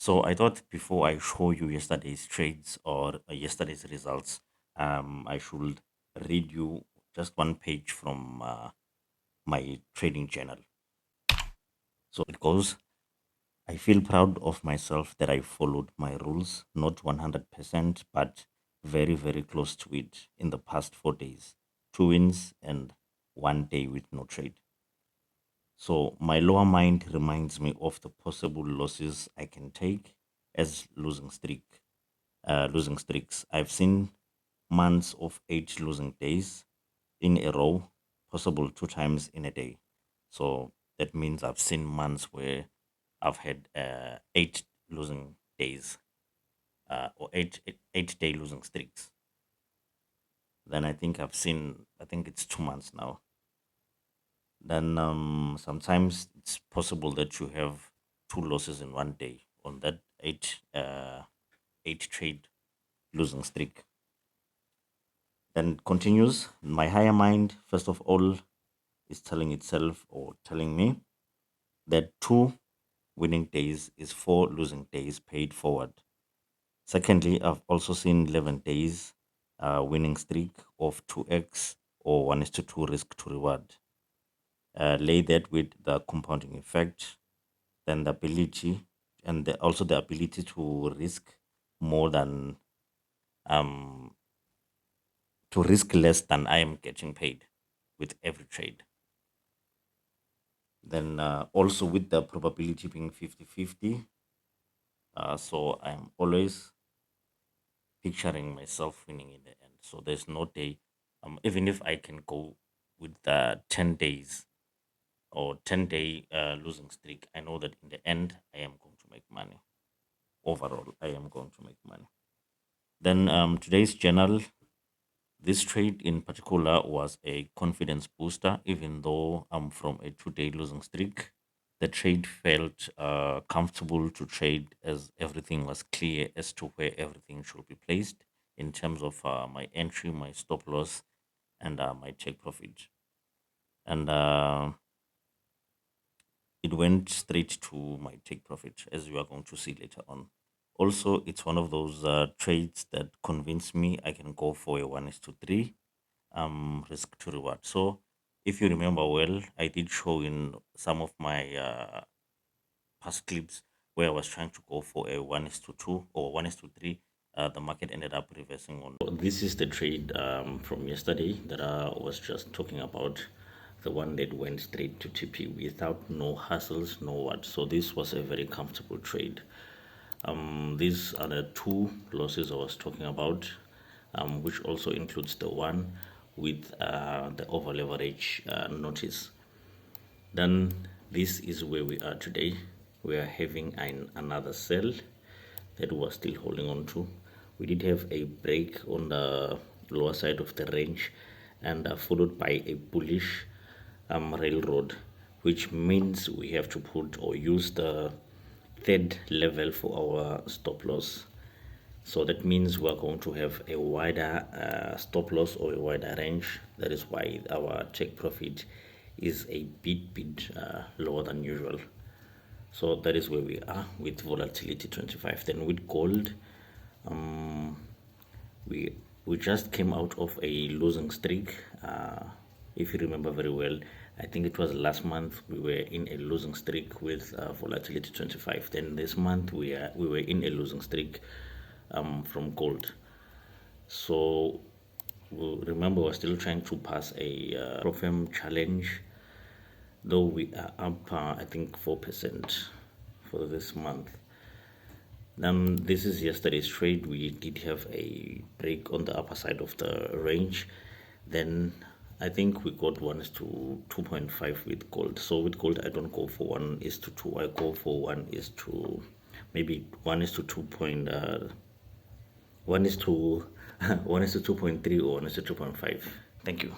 So I thought before I show you yesterday's trades or yesterday's results, I should read you just one page from my trading journal. So it goes, I feel proud of myself that I followed my rules, not 100%, but very, very close to it in the past 4 days. 2 wins and 1 day with no trade. So my lower mind reminds me of the possible losses I can take as losing streaks. I've seen months of 8 losing days in a row, possible 2 times in a day. So that means I've seen months where I've had 8 losing days, or eight day losing streaks. Then I think it's 2 months now. Then sometimes it's possible that you have two losses in one day on that eight trade losing streak. Then it continues. My higher mind, first of all, is telling itself or telling me that 2 winning days is 4 losing days paid forward. Secondly, I've also seen 11 days winning streak of 2x or 1 is to 2 risk to reward. Lay that with the compounding effect, then the ability and also the ability to risk more than um to risk less than I am getting paid with every trade. Then also with the probability being 50-50, so I'm always picturing myself winning in the end. So there's no day, even if I can go with the 10 days or 10-day losing streak, I know that in the end I am going to make money. Overall, I am going to make money. Then today's journal, this trade in particular was a confidence booster, even though I'm from a 2 day losing streak. The trade felt comfortable to trade as everything was clear as to where everything should be placed in terms of my entry, my stop loss, and my take profit. And it went straight to my take profit, as you are going to see later on. Also, it's one of those trades that convince me I can go for a 1 is to 3 risk to reward. So, if you remember well, I did show in some of my past clips where I was trying to go for a 1 is to 2 or 1 is to 3. The market ended up reversing on. So this is the trade from yesterday that I was just talking about, the one that went straight to TP without no hassles, no what. So this was a very comfortable trade. These are the two losses I was talking about, which also includes the one with the over leverage notice. Then this is where we are today. We are having another sell that we're still holding on to. We did have a break on the lower side of the range and followed by a bullish railroad, which means we have to put or use the third level for our stop loss. So that means we're going to have a wider stop loss or a wider range. That is why our take profit is a bit lower than usual. So that is where we are with volatility 25. Then with gold, um, we we just came out of a losing streak. If you remember very well, I think it was last month we were in a losing streak with volatility 25. Then this month we were in a losing streak from gold. So remember, we're still trying to pass a Profem challenge, though we are up I think 4% for this month. This is yesterday's trade. We did have a break on the upper side of the range. Then I think we got 1 is to 2.5 with gold. So with gold, I don't go for 1 is to 2. I go for 1 is to maybe 1 is to 2 point, 1 is to 1 is to 2.3 or 1 is to 2.5. Thank you.